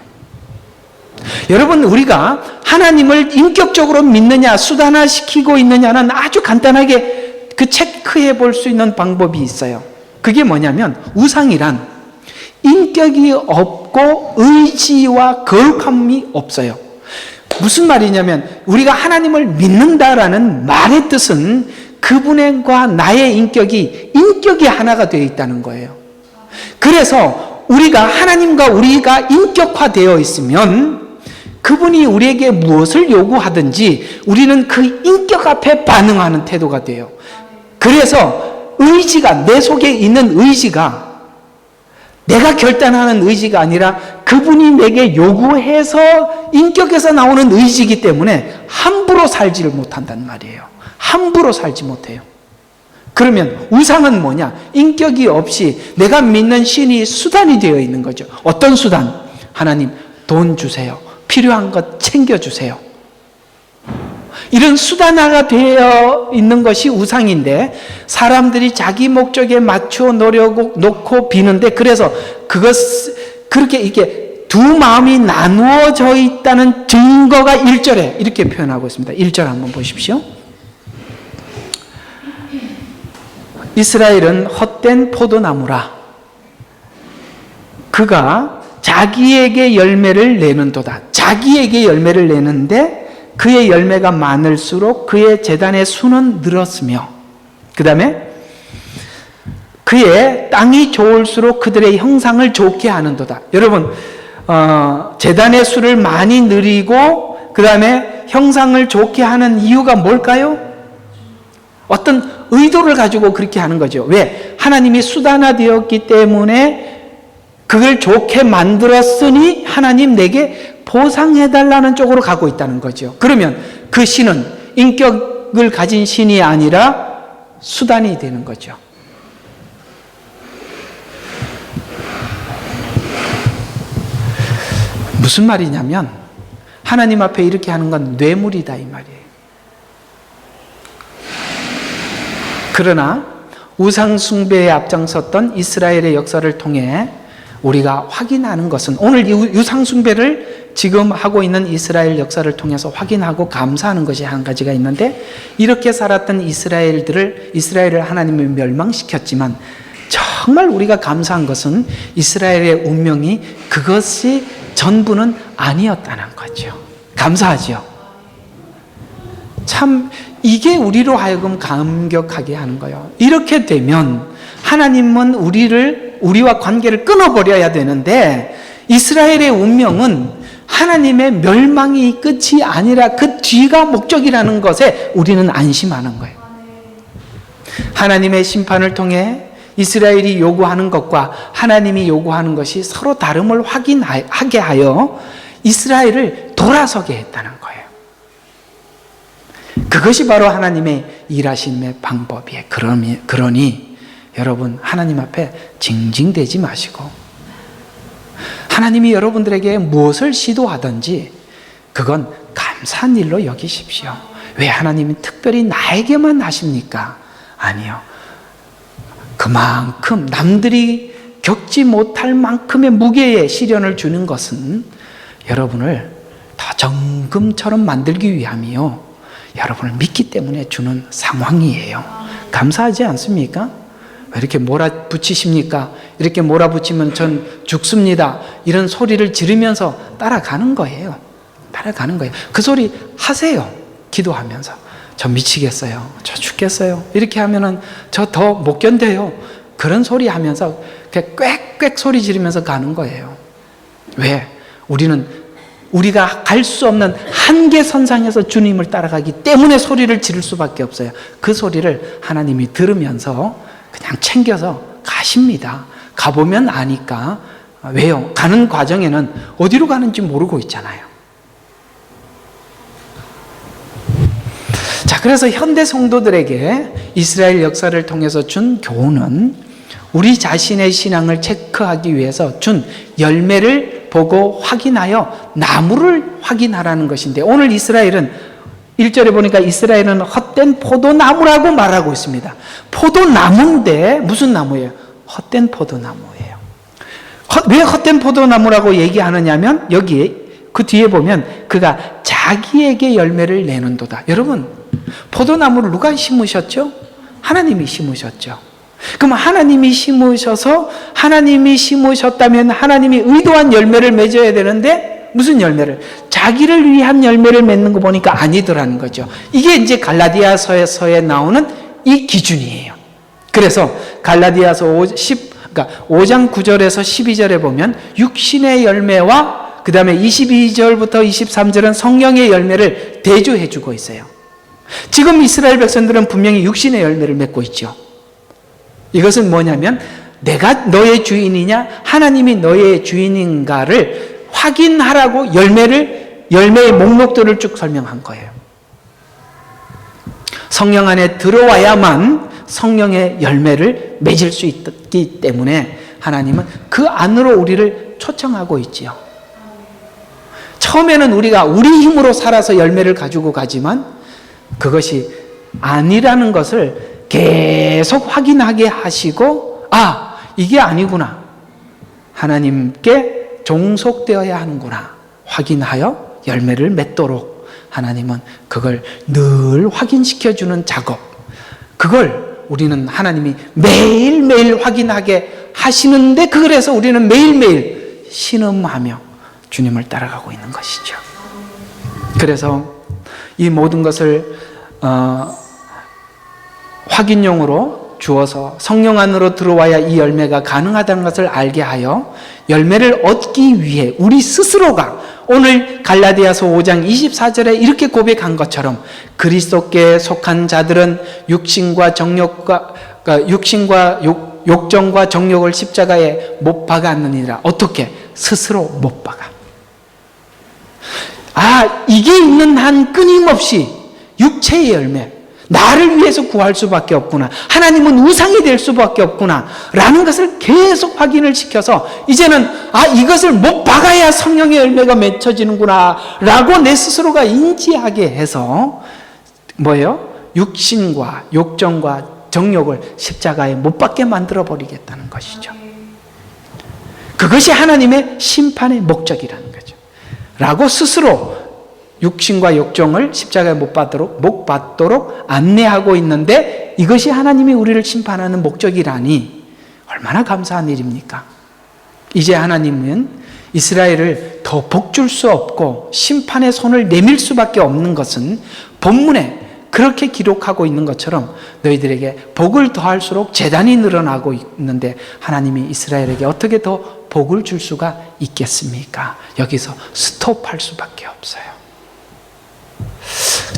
여러분, 우리가 하나님을 인격적으로 믿느냐 수단화시키고 있느냐는 아주 간단하게 체크해 볼 수 있는 방법이 있어요. 그게 뭐냐면, 우상이란 인격이 없고 의지와 거룩함이 없어요. 무슨 말이냐면, 우리가 하나님을 믿는다라는 말의 뜻은 그분과 나의 인격이 하나가 되어 있다는 거예요. 그래서 우리가 하나님과 우리가 인격화되어 있으면 그분이 우리에게 무엇을 요구하든지 우리는 그 인격 앞에 반응하는 태도가 돼요. 그래서 의지가, 내 속에 있는 의지가 내가 결단하는 의지가 아니라 그분이 내게 요구해서 인격에서 나오는 의지이기 때문에 함부로 살지를 못한단 말이에요. 함부로 살지 못해요. 그러면 우상은 뭐냐? 인격이 없이 내가 믿는 신이 수단이 되어 있는 거죠. 어떤 수단? 하나님, 돈 주세요. 필요한 것 챙겨주세요. 이런 수단화가 되어 있는 것이 우상인데, 사람들이 자기 목적에 맞춰 놓고 비는데, 그래서 그렇게 이게 두 마음이 나누어져 있다는 증거가 1절에 이렇게 표현하고 있습니다. 1절 한번 보십시오. 이스라엘은 헛된 포도나무라. 그가 자기에게 열매를 내는도다. 자기에게 열매를 내는데 그의 열매가 많을수록 그의 제단의 수는 늘었으며, 그 다음에 그의 땅이 좋을수록 그들의 형상을 좋게 하는도다. 여러분, 제단의 수를 많이 늘리고 그 다음에 형상을 좋게 하는 이유가 뭘까요? 어떤 의도를 가지고 그렇게 하는 거죠. 왜? 하나님이 수단화되었기 때문에 그걸 좋게 만들었으니 하나님 내게 보상해달라는 쪽으로 가고 있다는 거죠. 그러면 그 신은 인격을 가진 신이 아니라 수단이 되는 거죠. 무슨 말이냐면 하나님 앞에 이렇게 하는 건 뇌물이다 이 말이에요. 그러나 우상 숭배에 앞장섰던 이스라엘의 역사를 통해 우리가 확인하는 것은, 오늘 우상 숭배를 지금 하고 있는 이스라엘 역사를 통해서 확인하고 감사하는 것이 한 가지가 있는데, 이렇게 살았던 이스라엘을 하나님이 멸망시켰지만 정말 우리가 감사한 것은 이스라엘의 운명이 그것이 전부는 아니었다는 거죠. 감사하죠. 참 이게 우리로 하여금 감격하게 하는 거예요. 이렇게 되면 하나님은 우리와 관계를 끊어버려야 되는데, 이스라엘의 운명은 하나님의 멸망이 끝이 아니라 그 뒤가 목적이라는 것에 우리는 안심하는 거예요. 하나님의 심판을 통해 이스라엘이 요구하는 것과 하나님이 요구하는 것이 서로 다름을 확인하게 하여 이스라엘을 돌아서게 했다는 거예요. 그것이 바로 하나님의 일하심의 방법이에요. 그러니 여러분, 하나님 앞에 징징대지 마시고 하나님이 여러분들에게 무엇을 시도하든지 그건 감사한 일로 여기십시오. 왜 하나님이 특별히 나에게만 하십니까? 아니요. 그만큼 남들이 겪지 못할 만큼의 무게의 시련을 주는 것은 여러분을 더 정금처럼 만들기 위함이요, 여러분을 믿기 때문에 주는 상황이에요. 감사하지 않습니까? 왜 이렇게 몰아붙이십니까? 이렇게 몰아붙이면 전 죽습니다, 이런 소리를 지르면서 따라가는 거예요. 따라가는 거예요. 그 소리 하세요. 기도하면서. 저 미치겠어요. 저 죽겠어요. 이렇게 하면은 저 더 못 견뎌요. 그런 소리 하면서 꽥꽥 소리 지르면서 가는 거예요. 왜? 우리가 갈 수 없는 한계선상에서 주님을 따라가기 때문에 소리를 지를 수밖에 없어요. 그 소리를 하나님이 들으면서 그냥 챙겨서 가십니다. 가보면 아니까. 왜요? 가는 과정에는 어디로 가는지 모르고 있잖아요. 자, 그래서 현대 성도들에게 이스라엘 역사를 통해서 준 교훈은 우리 자신의 신앙을 체크하기 위해서 준 열매를 보고 확인하여 나무를 확인하라는 것인데, 오늘 이스라엘은 1절에 보니까 이스라엘은 헛된 포도나무라고 말하고 있습니다. 포도나무인데 무슨 나무예요? 헛된 포도나무예요. 왜 헛된 포도나무라고 얘기하느냐면 여기에 그 뒤에 보면 그가 자기에게 열매를 내는도다. 여러분, 포도나무를 누가 심으셨죠? 하나님이 심으셨죠. 그럼 하나님이 심으셔서, 하나님이 심으셨다면 하나님이 의도한 열매를 맺어야 되는데 무슨 열매를? 자기를 위한 열매를 맺는 거 보니까 아니더라는 거죠. 이게 이제 갈라디아서에 나오는 이 기준이에요. 그래서 갈라디아서 5장 9절에서 12절에 보면 육신의 열매와 그 다음에 22절부터 23절은 성령의 열매를 대조해 주고 있어요. 지금 이스라엘 백성들은 분명히 육신의 열매를 맺고 있죠. 이것은 뭐냐면 내가 너의 주인이냐 하나님이 너의 주인인가를 확인하라고 열매의 목록들을 쭉 설명한 거예요. 성령 안에 들어와야만 성령의 열매를 맺을 수 있기 때문에 하나님은 그 안으로 우리를 초청하고 있지요. 처음에는 우리가 우리 힘으로 살아서 열매를 가지고 가지만 그것이 아니라는 것을 계속 확인하게 하시고, 아, 이게 아니구나, 하나님께 종속되어야 하는구나 확인하여 열매를 맺도록 하나님은 그걸 늘 확인시켜주는 작업, 그걸 우리는 하나님이 매일매일 확인하게 하시는데, 그래서 우리는 매일매일 신음하며 주님을 따라가고 있는 것이죠. 그래서 이 모든 것을 확인용으로 주어서 성령 안으로 들어와야 이 열매가 가능하다는 것을 알게 하여 열매를 얻기 위해 우리 스스로가 오늘 갈라디아서 5장 24절에 이렇게 고백한 것처럼 그리스도께 속한 자들은 육신과 욕정과 정욕을 십자가에 못 박았느니라. 어떻게? 스스로 못 박아. 이게 있는 한 끊임없이 육체의 열매, 나를 위해서 구할 수밖에 없구나, 하나님은 우상이 될 수밖에 없구나 라는 것을 계속 확인을 시켜서 이제는 이것을 못 박아야 성령의 열매가 맺혀지는구나 라고 내 스스로가 인지하게 해서 뭐예요? 육신과 욕정과 정욕을 십자가에 못 박게 만들어 버리겠다는 것이죠. 그것이 하나님의 심판의 목적이라는 거죠. 라고 스스로 육신과 욕정을 십자가에 못 받도록 안내하고 있는데, 이것이 하나님이 우리를 심판하는 목적이라니 얼마나 감사한 일입니까? 이제 하나님은 이스라엘을 더 복줄 수 없고 심판의 손을 내밀 수밖에 없는 것은 본문에 그렇게 기록하고 있는 것처럼 너희들에게 복을 더할수록 재단이 늘어나고 있는데 하나님이 이스라엘에게 어떻게 더 복을 줄 수가 있겠습니까? 여기서 스톱할 수밖에 없어요.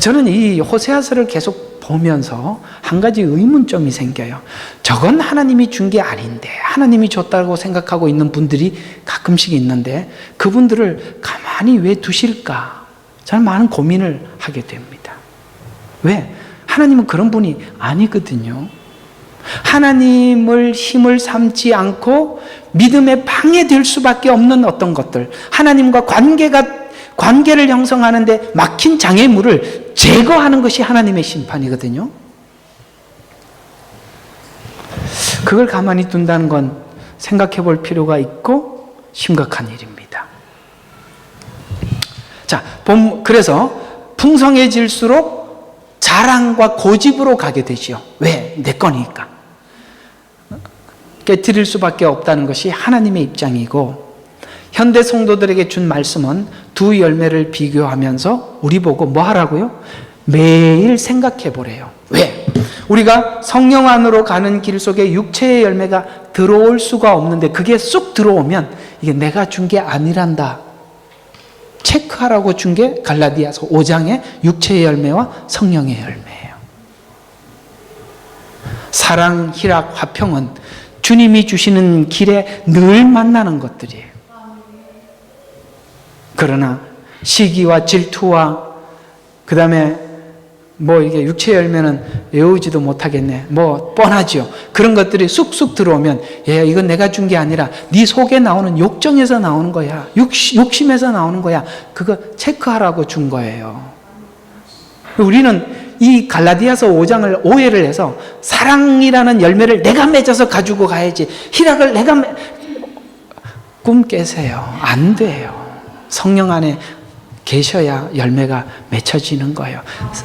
저는 이 호세아서를 계속 보면서 한 가지 의문점이 생겨요. 저건 하나님이 준 게 아닌데 하나님이 줬다고 생각하고 있는 분들이 가끔씩 있는데 그분들을 가만히 왜 두실까? 저는 많은 고민을 하게 됩니다. 왜? 하나님은 그런 분이 아니거든요. 하나님을 힘을 삼지 않고 믿음에 방해될 수밖에 없는 어떤 것들, 하나님과 관계를 형성하는데 막힌 장애물을 제거하는 것이 하나님의 심판이거든요. 그걸 가만히 둔다는 건 생각해 볼 필요가 있고 심각한 일입니다. 자, 그래서 풍성해질수록 자랑과 고집으로 가게 되지요. 왜? 내 거니까. 깨트릴 수밖에 없다는 것이 하나님의 입장이고, 현대 성도들에게 준 말씀은 두 열매를 비교하면서 우리 보고 뭐 하라고요? 매일 생각해 보래요. 왜? 우리가 성령 안으로 가는 길 속에 육체의 열매가 들어올 수가 없는데 그게 쑥 들어오면 이게 내가 준 게 아니란다. 체크하라고 준 게 갈라디아서 5장의 육체의 열매와 성령의 열매예요. 사랑, 희락, 화평은 주님이 주시는 길에 늘 만나는 것들이에요. 그러나 시기와 질투와 그 다음에 이게 육체의 열매는 외우지도 못하겠네, 뻔하죠. 그런 것들이 쑥쑥 들어오면 이건 내가 준 게 아니라 네 속에 나오는 욕정에서 나오는 거야, 욕심에서 나오는 거야, 그거 체크하라고 준 거예요. 우리는 이 갈라디아서 5장을 오해를 해서 사랑이라는 열매를 내가 맺어서 가지고 가야지, 희락을 내가 꿈 깨세요. 안 돼요. 성령 안에 계셔야 열매가 맺혀지는 거예요.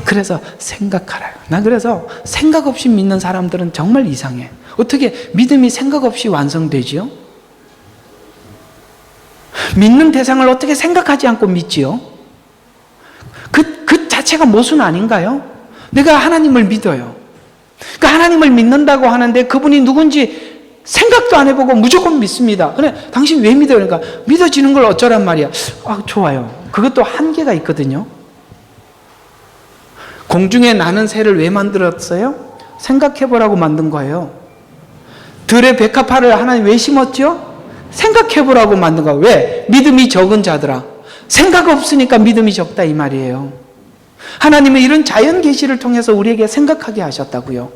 그래서 생각하라요. 난 그래서 생각 없이 믿는 사람들은 정말 이상해. 어떻게 믿음이 생각 없이 완성되지요? 믿는 대상을 어떻게 생각하지 않고 믿지요? 그 자체가 모순 아닌가요? 내가 하나님을 믿어요. 그러니까 하나님을 믿는다고 하는데 그분이 누군지 생각도 안 해보고 무조건 믿습니다. 그래, 당신 왜 믿어요? 그러니까 믿어지는 걸 어쩌란 말이야. 좋아요. 그것도 한계가 있거든요. 공중에 나는 새를 왜 만들었어요? 생각해보라고 만든 거예요. 들에 백합화를 하나님 왜 심었죠? 생각해보라고 만든 거예요. 왜? 믿음이 적은 자들아. 생각 없으니까 믿음이 적다 이 말이에요. 하나님은 이런 자연 계시를 통해서 우리에게 생각하게 하셨다고요.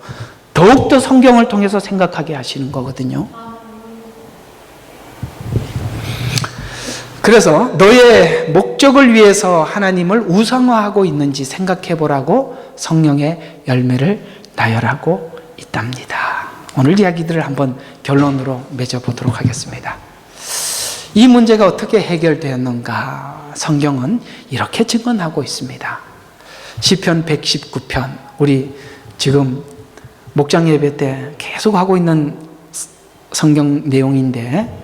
더욱더 성경을 통해서 생각하게 하시는 거거든요. 그래서 너의 목적을 위해서 하나님을 우상화하고 있는지 생각해보라고 성령의 열매를 나열하고 있답니다. 오늘 이야기들을 한번 결론으로 맺어보도록 하겠습니다. 이 문제가 어떻게 해결되었는가? 성경은 이렇게 증언하고 있습니다. 시편 119편, 우리 지금 목장 예배 때 계속 하고 있는 성경 내용인데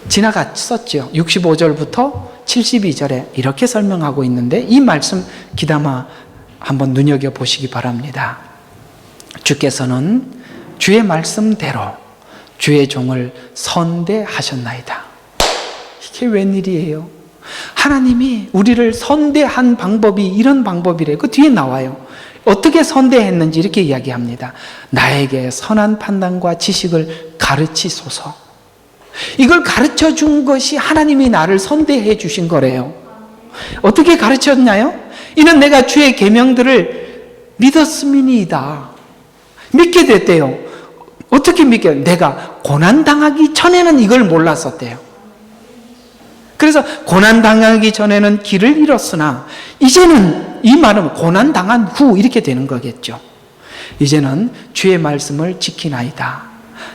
지나갔었죠. 65절부터 72절에 이렇게 설명하고 있는데 이 말씀 귀담아 한번 눈여겨보시기 바랍니다. 주께서는 주의 말씀대로 주의 종을 선대하셨나이다. 이게 웬일이에요? 하나님이 우리를 선대한 방법이 이런 방법이래요. 그 뒤에 나와요. 어떻게 선대했는지 이렇게 이야기합니다. 나에게 선한 판단과 지식을 가르치소서. 이걸 가르쳐 준 것이 하나님이 나를 선대해 주신 거래요. 어떻게 가르쳤나요? 이는 내가 주의 계명들을 믿었음이니이다. 믿게 됐대요. 어떻게 믿게? 내가 고난당하기 전에는 이걸 몰랐었대요. 그래서 고난당하기 전에는 길을 잃었으나 이제는, 이 말은 고난당한 후 이렇게 되는 거겠죠. 이제는 주의 말씀을 지키나이다.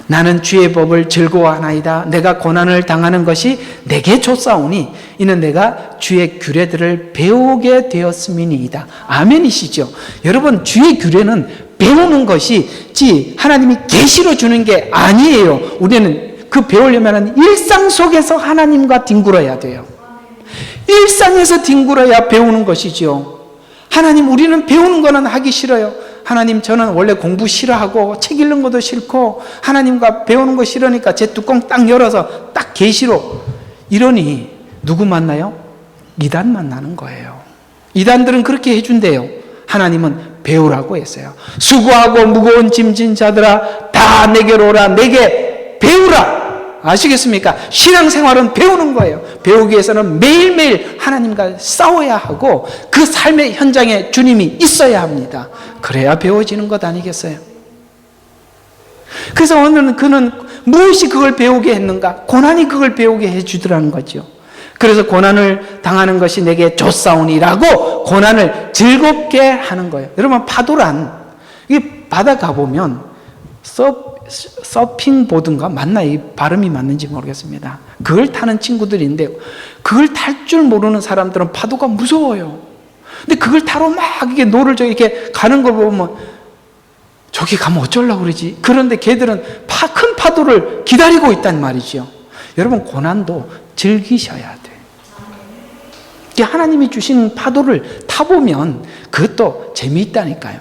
나는 주의 법을 즐거워하나이다. 내가 고난을 당하는 것이 내게 좋사오니 이는 내가 주의 규례들을 배우게 되었음이니이다. 아멘이시죠? 여러분, 주의 규례는 배우는 것이지 하나님이 계시로 주는 게 아니에요. 우리는 그 배우려면 일상 속에서 하나님과 뒹굴어야 돼요. 일상에서 뒹굴어야 배우는 것이죠. 하나님, 우리는 배우는 거는 하기 싫어요. 하나님, 저는 원래 공부 싫어하고 책 읽는 것도 싫고 하나님과 배우는 거 싫으니까 제 뚜껑 딱 열어서 딱 계시로, 이러니 누구 만나요? 이단 만나는 거예요. 이단들은 그렇게 해준대요. 하나님은 배우라고 했어요. 수고하고 무거운 짐진 자들아 다 내게로 오라. 내게 배우라. 아시겠습니까? 신앙생활은 배우는 거예요. 배우기 위해서는 매일매일 하나님과 싸워야 하고 그 삶의 현장에 주님이 있어야 합니다. 그래야 배워지는 것 아니겠어요? 그래서 오늘은 그는 무엇이 그걸 배우게 했는가? 고난이 그걸 배우게 해주더라는 거죠. 그래서 고난을 당하는 것이 내게 좋사오니라고 고난을 즐겁게 하는 거예요. 여러분, 파도란, 이게 바다 가보면 서핑 보드인가? 맞나요? 이 발음이 맞는지 모르겠습니다. 그걸 타는 친구들인데 그걸 탈 줄 모르는 사람들은 파도가 무서워요. 근데 그걸 타러 막 이게 노를 이렇게 가는 걸 보면 저기 가면 어쩌려고 그러지? 그런데 걔들은 큰 파도를 기다리고 있단 말이죠. 여러분, 고난도 즐기셔야 돼요. 하나님이 주신 파도를 타보면 그것도 재미있다니까요.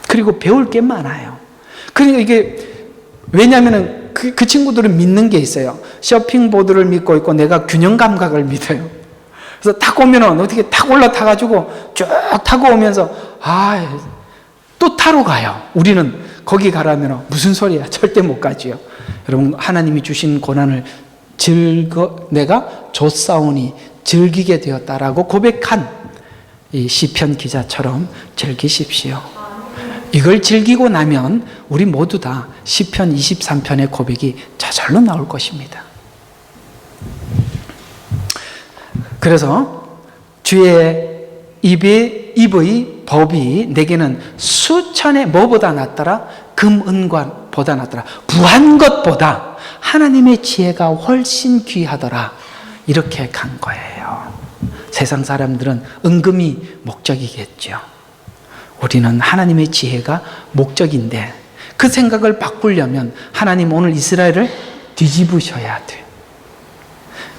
그리고 배울 게 많아요. 그러니까 이게, 왜냐하면 그 친구들은 믿는 게 있어요. 서핑보드를 믿고 있고 내가 균형 감각을 믿어요. 그래서 딱 오면은 어떻게 딱 올라타가지고 쭉 타고 오면서, 또 타러 가요. 우리는 거기 가라면 무슨 소리야. 절대 못 가지요. 여러분, 하나님이 주신 고난을 내가 좋사오니 즐기게 되었다라고 고백한 이 시편 기자처럼 즐기십시오. 이걸 즐기고 나면 우리 모두 다 시편 23편의 고백이 저절로 나올 것입니다. 그래서 주의 입의 법이 내게는 수천의 뭐보다 낫더라? 금은관보다 낫더라. 부한 것보다 하나님의 지혜가 훨씬 귀하더라. 이렇게 간 거예요. 세상 사람들은 은금이 목적이겠죠. 우리는 하나님의 지혜가 목적인데 그 생각을 바꾸려면 하나님 오늘 이스라엘을 뒤집으셔야 돼요.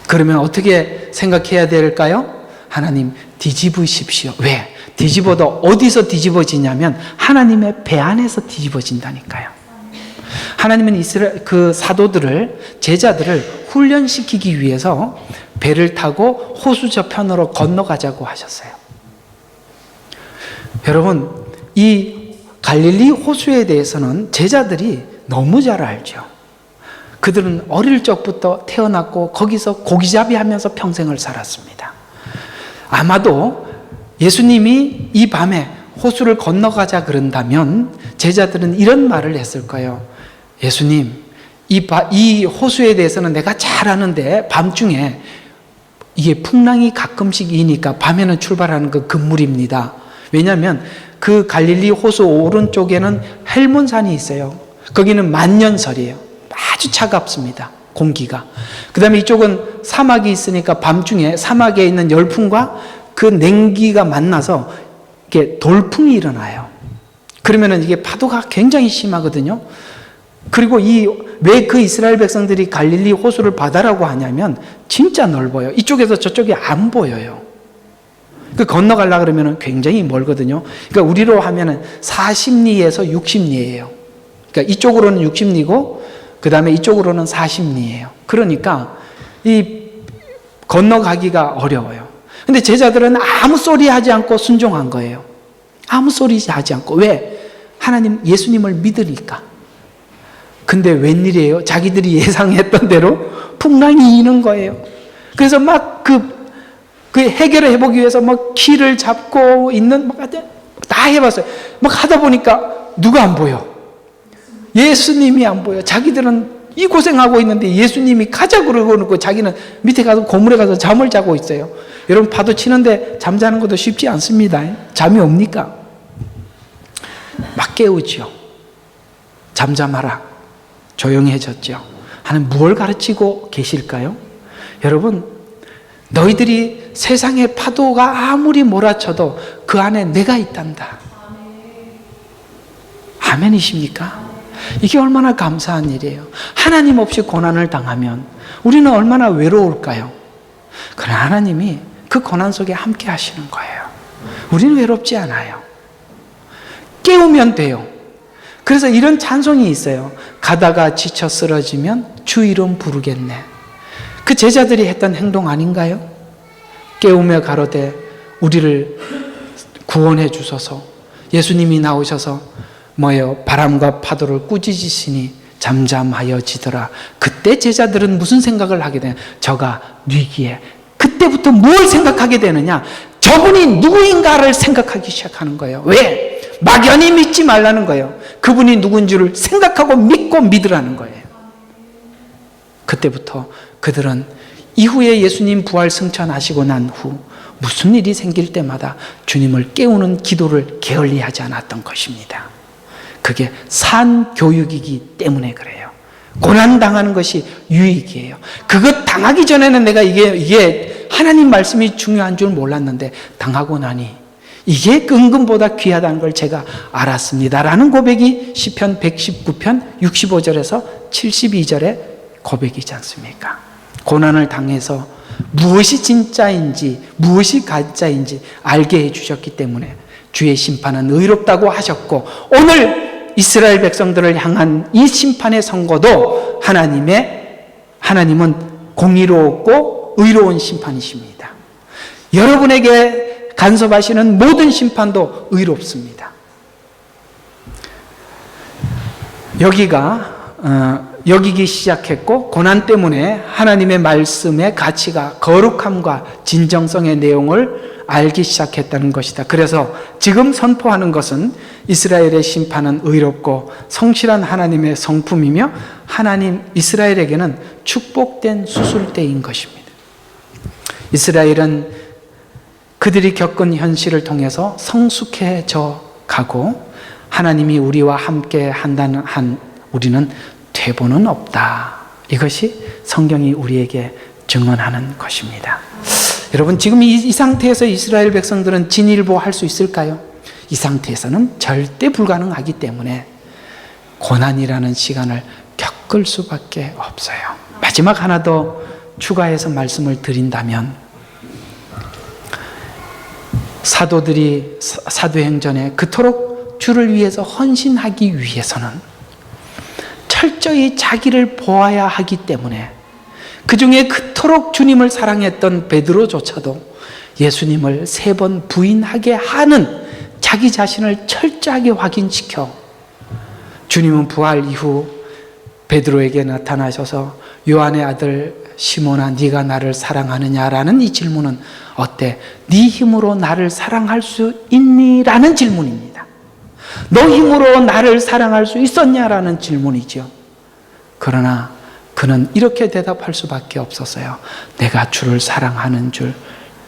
그러면 어떻게 생각해야 될까요? 하나님 뒤집으십시오. 왜? 뒤집어도 어디서 뒤집어지냐면 하나님의 배 안에서 뒤집어진다니까요. 하나님은 이스라엘 그 사도들을, 제자들을 훈련시키기 위해서 배를 타고 호수 저편으로 건너가자고 하셨어요. 여러분, 이 갈릴리 호수에 대해서는 제자들이 너무 잘 알죠. 그들은 어릴 적부터 태어났고 거기서 고기잡이 하면서 평생을 살았습니다. 아마도 예수님이 이 밤에 호수를 건너가자 그런다면 제자들은 이런 말을 했을 거예요. 예수님, 이 호수에 대해서는 내가 잘 아는데 밤중에 이게 풍랑이 가끔씩 이니까 밤에는 출발하는 그 금물입니다. 왜냐하면 그 갈릴리 호수 오른쪽에는 헬몬산이 있어요. 거기는 만년설이에요. 아주 차갑습니다. 공기가. 그 다음에 이쪽은 사막이 있으니까 밤중에 사막에 있는 열풍과 그 냉기가 만나서 이렇게 돌풍이 일어나요. 그러면은 이게 파도가 굉장히 심하거든요. 그리고 왜 그 이스라엘 백성들이 갈릴리 호수를 바다라고 하냐면 진짜 넓어요. 이쪽에서 저쪽이 안 보여요. 그 건너가려고 그러면 굉장히 멀거든요. 그러니까 우리로 하면은 40리에서 60리예요. 그러니까 이쪽으로는 60리고 그 다음에 이쪽으로는 40리예요. 그러니까 이 건너가기가 어려워요. 근데 제자들은 아무 소리 하지 않고 순종한 거예요. 아무 소리 하지 않고. 왜? 하나님, 예수님을 믿으니까. 근데 웬일이에요? 자기들이 예상했던 대로 풍랑이 이는 거예요. 그래서 막 그 그 해결을 해보기 위해서 뭐 키를 잡고 있는 다 해봤어요. 막 하다 보니까 누가 안 보여? 예수님이 안 보여. 자기들은 이 고생하고 있는데 예수님이 가자 그러고 자기는 밑에 가서 고물에 가서 잠을 자고 있어요. 여러분 파도 치는데 잠자는 것도 쉽지 않습니다. 잠이 옵니까? 막 깨우죠. 잠잠하라. 조용해졌죠. 하나님 무엇을 가르치고 계실까요? 여러분, 너희들이 세상의 파도가 아무리 몰아쳐도 그 안에 내가 있단다. 아멘이십니까? 이게 얼마나 감사한 일이에요. 하나님 없이 고난을 당하면 우리는 얼마나 외로울까요? 그러나 하나님이 그 고난 속에 함께 하시는 거예요. 우리는 외롭지 않아요. 깨우면 돼요. 그래서 이런 찬송이 있어요. 가다가 지쳐 쓰러지면 주 이름 부르겠네. 그 제자들이 했던 행동 아닌가요? 깨우며 가로되 우리를 구원해 주소서. 예수님이 나오셔서 뭐예요? 바람과 파도를 꾸짖으시니 잠잠하여지더라. 그때 제자들은 무슨 생각을 하게 되냐? 저가 뉘기에. 그때부터 뭘 생각하게 되느냐? 저분이 누구인가를 생각하기 시작하는 거예요. 왜? 막연히 믿지 말라는 거예요. 그분이 누군지를 생각하고 믿고 믿으라는 거예요. 그때부터 그들은 이후에 예수님 부활 승천하시고 난 후 무슨 일이 생길 때마다 주님을 깨우는 기도를 게을리하지 않았던 것입니다. 그게 산 교육이기 때문에 그래요. 고난당하는 것이 유익이에요. 그것 당하기 전에는 내가 이게 하나님 말씀이 중요한 줄 몰랐는데 당하고 나니 이게 은금보다 귀하다는 걸 제가 알았습니다. 라는 고백이 시편 119편 65절에서 72절의 고백이지 않습니까? 고난을 당해서 무엇이 진짜인지 무엇이 가짜인지 알게 해주셨기 때문에 주의 심판은 의롭다고 하셨고 오늘 이스라엘 백성들을 향한 이 심판의 선고도 하나님은 공의롭고 의로운 심판이십니다. 여러분에게 간섭하시는 모든 심판도 의롭습니다. 여기기 시작했고 고난 때문에 하나님의 말씀의 가치가 거룩함과 진정성의 내용을 알기 시작했다는 것이다. 그래서 지금 선포하는 것은 이스라엘의 심판은 의롭고 성실한 하나님의 성품이며 이스라엘에게는 축복된 수술대인 것입니다. 이스라엘은 그들이 겪은 현실을 통해서 성숙해져 가고 하나님이 우리와 함께 한다는 우리는 퇴보는 없다. 이것이 성경이 우리에게 증언하는 것입니다. 여러분 지금 이 상태에서 이스라엘 백성들은 진일보할 수 있을까요? 이 상태에서는 절대 불가능하기 때문에 고난이라는 시간을 겪을 수밖에 없어요. 마지막 하나 더 추가해서 말씀을 드린다면 사도들이 사도행전에 그토록 주를 위해서 헌신하기 위해서는 철저히 자기를 보아야 하기 때문에 그 중에 그토록 주님을 사랑했던 베드로조차도 예수님을 3번 부인하게 하는 자기 자신을 철저하게 확인시켜 주님은 부활 이후 베드로에게 나타나셔서 요한의 아들 시몬아 네가 나를 사랑하느냐라는 이 질문은 어때? 네 힘으로 나를 사랑할 수 있니? 라는 질문입니다. 너 힘으로 나를 사랑할 수 있었냐라는 질문이죠. 그러나 그는 이렇게 대답할 수밖에 없었어요. 내가 주를 사랑하는 줄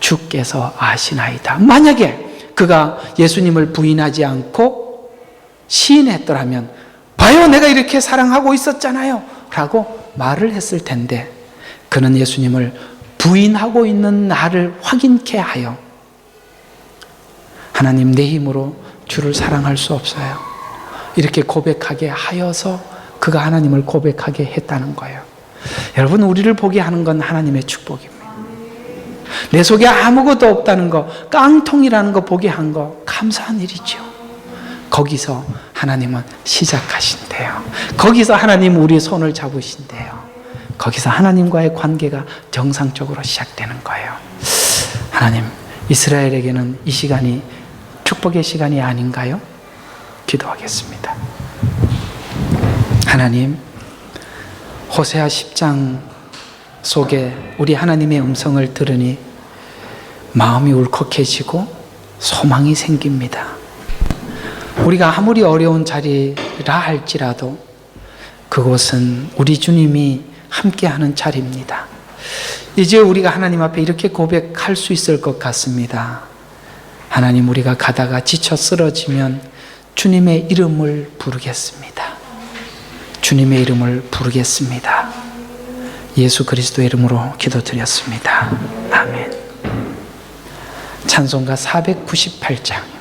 주께서 아시나이다. 만약에 그가 예수님을 부인하지 않고 시인했더라면 봐요 내가 이렇게 사랑하고 있었잖아요 라고 말을 했을 텐데 그는 예수님을 부인하고 있는 나를 확인케 하여 하나님 내 힘으로 주를 사랑할 수 없어요. 이렇게 고백하게 하여서 그가 하나님을 고백하게 했다는 거예요. 여러분 우리를 보게 하는 건 하나님의 축복입니다. 내 속에 아무것도 없다는 거 깡통이라는 거 보게 한 거 감사한 일이죠. 거기서 하나님은 시작하신대요. 거기서 하나님 우리 손을 잡으신대요. 거기서 하나님과의 관계가 정상적으로 시작되는 거예요. 하나님 이스라엘에게는 이 시간이 축복의 시간이 아닌가요? 기도하겠습니다. 하나님 호세아 10장 속에 우리 하나님의 음성을 들으니 마음이 울컥해지고 소망이 생깁니다. 우리가 아무리 어려운 자리라 할지라도 그곳은 우리 주님이 함께하는 자리입니다. 이제 우리가 하나님 앞에 이렇게 고백할 수 있을 것 같습니다. 하나님, 우리가 가다가 지쳐 쓰러지면 주님의 이름을 부르겠습니다. 주님의 이름을 부르겠습니다. 예수 그리스도의 이름으로 기도드렸습니다. 아멘. 찬송가 498장.